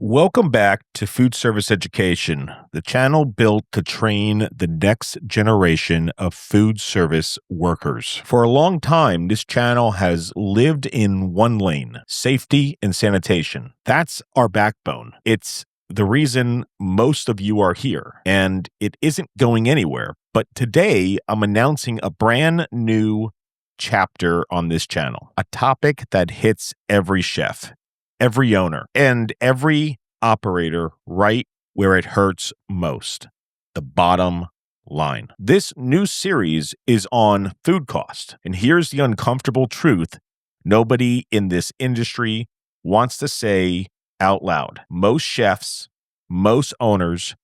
Welcome back to Food Service Education, the channel built to train the next generation of food service workers. For a long time, this channel has lived in one lane, safety and sanitation. That's our backbone. It's the reason most of you are here, and it isn't going anywhere. But today, I'm announcing a brand new chapter on this channel, a topic that hits every chef, every owner, and every operator right where it hurts most, the bottom line. This new series is on food cost. And here's the uncomfortable truth nobody in this industry wants to say out loud. Most chefs, most owners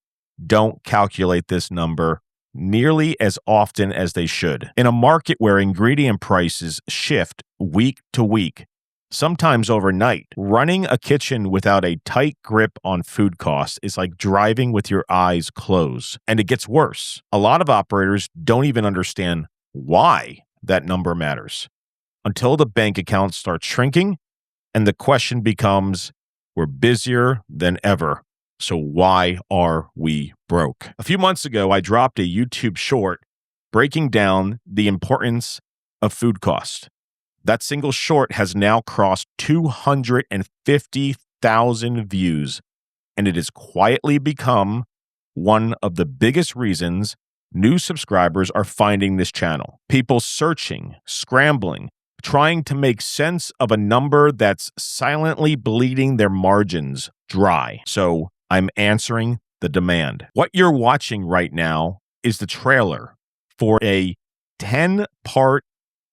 don't calculate this number nearly as often as they should. In a market where ingredient prices shift week to week, sometimes overnight, running a kitchen without a tight grip on food costs is like driving with your eyes closed. And it gets worse. A lot of operators don't even understand why that number matters until the bank account starts shrinking and the question becomes, we're busier than ever. So why are we broke? A few months ago, I dropped a YouTube short breaking down the importance of food cost. That single short has now crossed 250,000 views, and it has quietly become one of the biggest reasons new subscribers are finding this channel. People searching, scrambling, trying to make sense of a number that's silently bleeding their margins dry. So I'm answering the demand. What you're watching right now is the trailer for a 10-part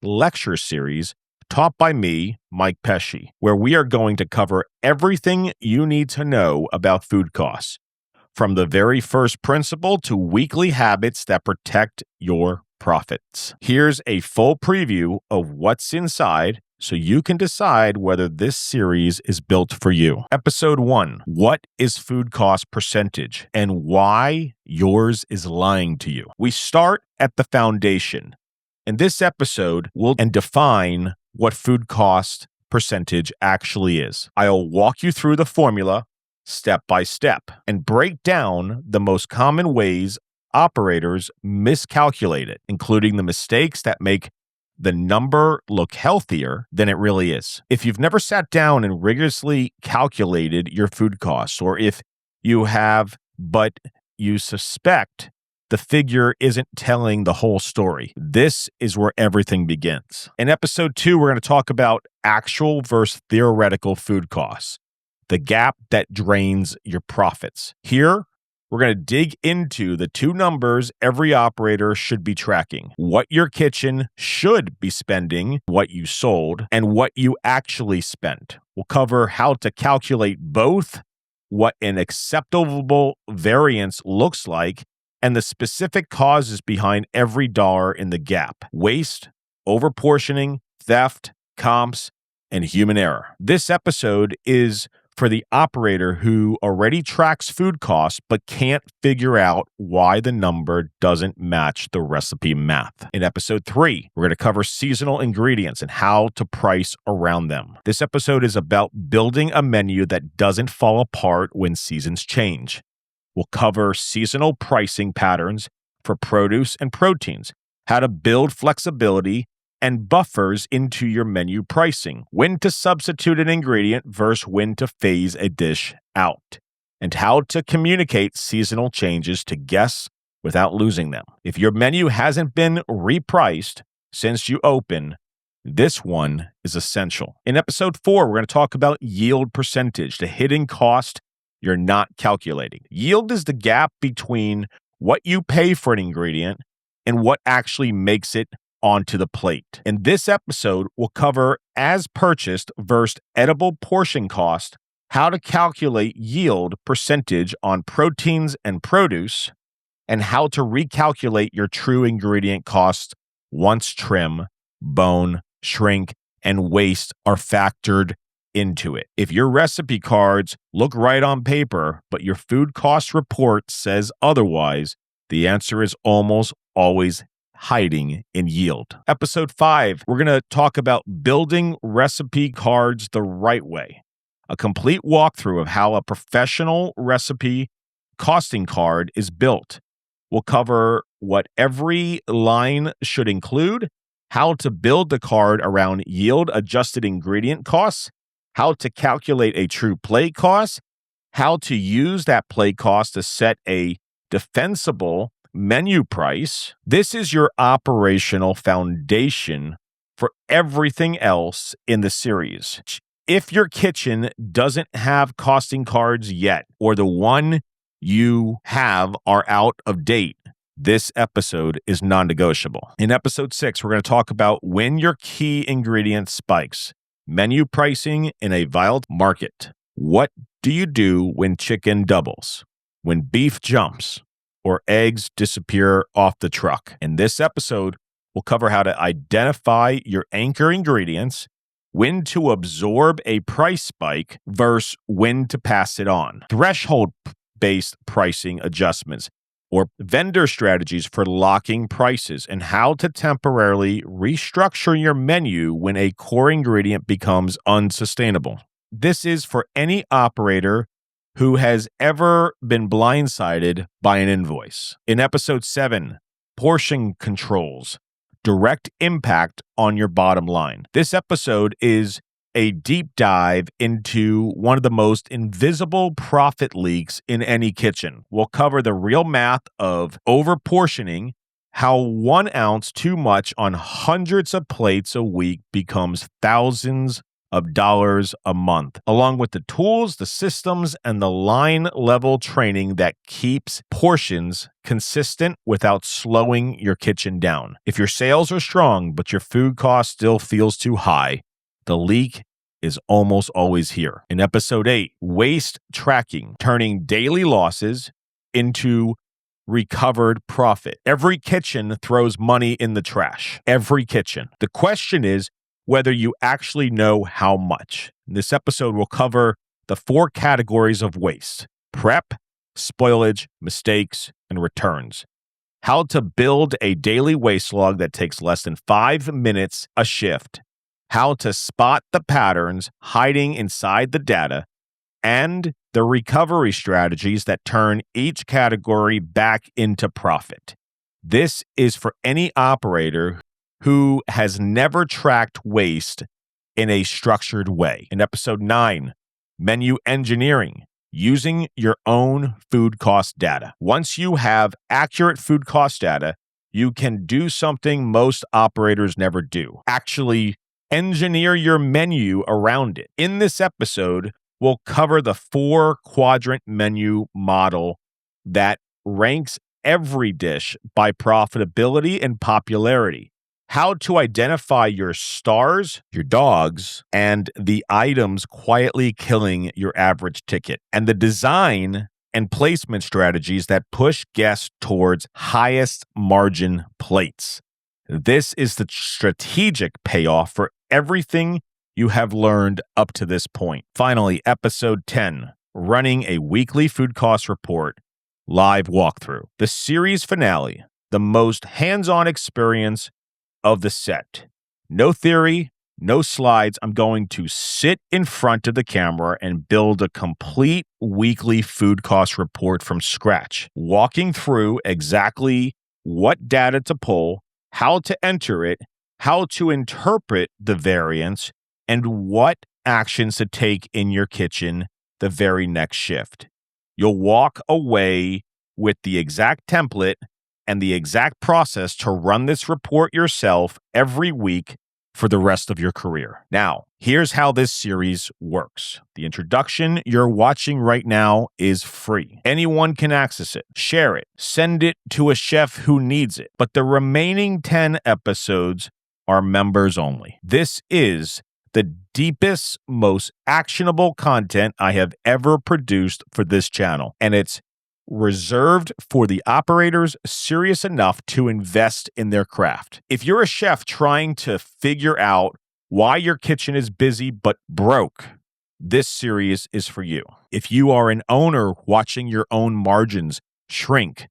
lecture series taught by me, Mike Pesci, where we are going to cover everything you need to know about food costs, from the very first principle to weekly habits that protect your profits. Here's a full preview of what's inside so you can decide whether this series is built for you. Episode 1, what is food cost percentage and why yours is lying to you? We start at the foundation. In this episode, we'll define what food cost percentage actually is. I'll walk you through the formula step by step and break down the most common ways operators miscalculate it, including the mistakes that make the number look healthier than it really is. If you've never sat down and rigorously calculated your food costs, or if you have, but you suspect the figure isn't telling the whole story, this is where everything begins. In episode 2, we're going to talk about actual versus theoretical food costs, the gap that drains your profits. Here, we're going to dig into the two numbers every operator should be tracking: what your kitchen should be spending, what you sold, and what you actually spent. We'll cover how to calculate both, what an acceptable variance looks like, and the specific causes behind every dollar in the gap: waste, overportioning, theft, comps, and human error. This episode is for the operator who already tracks food costs but can't figure out why the number doesn't match the recipe math. In episode 3, we're going to cover seasonal ingredients and how to price around them. This episode is about building a menu that doesn't fall apart when seasons change. We'll cover seasonal pricing patterns for produce and proteins, how to build flexibility and buffers into your menu pricing, when to substitute an ingredient versus when to phase a dish out, and how to communicate seasonal changes to guests without losing them. If your menu hasn't been repriced since you opened, this one is essential. In episode 4, we're going to talk about yield percentage, the hidden cost you're not calculating. Yield is the gap between what you pay for an ingredient and what actually makes it onto the plate. In this episode, we'll cover as purchased versus edible portion cost, how to calculate yield percentage on proteins and produce, and how to recalculate your true ingredient costs once trim, bone, shrink, and waste are factored into it. If your recipe cards look right on paper, but your food cost report says otherwise, the answer is almost always hiding in yield. Episode 5, we're going to talk about building recipe cards the right way, a complete walkthrough of how a professional recipe costing card is built. We'll cover what every line should include, how to build the card around yield-adjusted ingredient costs, how to calculate a true plate cost, how to use that plate cost to set a defensible menu price. This is your operational foundation for everything else in the series. If your kitchen doesn't have costing cards yet, or the one you have are out of date, this episode is non-negotiable. In episode 6, we're going to talk about when your key ingredient spikes, menu pricing in a volatile market. What do you do when chicken doubles, when beef jumps, or eggs disappear off the truck? In this episode, we'll cover how to identify your anchor ingredients, when to absorb a price spike versus when to pass it on, threshold-based pricing adjustments, or vendor strategies for locking prices, and how to temporarily restructure your menu when a core ingredient becomes unsustainable. This is for any operator who has ever been blindsided by an invoice. In episode 7, portion controls, direct impact on your bottom line. This episode is a deep dive into one of the most invisible profit leaks in any kitchen. We'll cover the real math of overportioning, how 1 ounce too much on hundreds of plates a week becomes thousands of dollars a month, along with the tools, the systems, and the line level training that keeps portions consistent without slowing your kitchen down. If your sales are strong, but your food cost still feels too high, the leak is almost always here. In episode 8, waste tracking, turning daily losses into recovered profit. Every kitchen throws money in the trash. Every kitchen. The question is whether you actually know how much. In this episode, we'll cover the 4 categories of waste: prep, spoilage, mistakes, and returns. How to build a daily waste log that takes less than 5 minutes a shift. How to spot the patterns hiding inside the data, and the recovery strategies that turn each category back into profit. This is for any operator who has never tracked waste in a structured way. In episode 9, menu engineering, using your own food cost data. Once you have accurate food cost data, you can do something most operators never do: actually engineer your menu around it. In this episode, we'll cover the 4-quadrant menu model that ranks every dish by profitability and popularity, how to identify your stars, your dogs, and the items quietly killing your average ticket, and the design and placement strategies that push guests towards highest margin plates. This is the strategic payoff for everything you have learned up to this point. Finally, episode 10, running a weekly food cost report live walkthrough. The series finale, the most hands-on experience of the set. No theory, no slides. I'm going to sit in front of the camera and build a complete weekly food cost report from scratch, walking through exactly what data to pull, how to enter it, how to interpret the variance, and what actions to take in your kitchen the very next shift. You'll walk away with the exact template and the exact process to run this report yourself every week for the rest of your career. Now, here's how this series works. The introduction you're watching right now is free. Anyone can access it, share it, send it to a chef who needs it. But the remaining 10 episodes are members only. This is the deepest, most actionable content I have ever produced for this channel, and it's reserved for the operators serious enough to invest in their craft. If you're a chef trying to figure out why your kitchen is busy but broke, this series is for you. If you are an owner watching your own margins shrink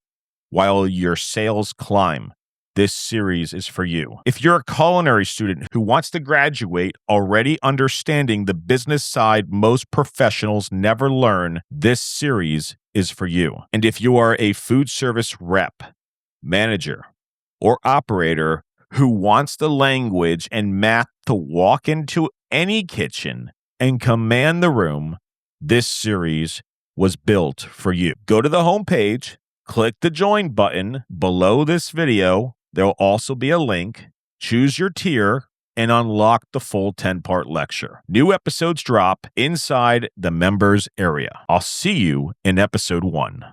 while your sales climb, this series is for you. If you're a culinary student who wants to graduate already understanding the business side most professionals never learn, this series is for you. And if you are a food service rep, manager, or operator who wants the language and math to walk into any kitchen and command the room, this series was built for you. Go to the homepage, click the join button below this video. There'll also be a link. Choose your tier and unlock the full 10-part lecture. New episodes drop inside the members area. I'll see you in episode 1.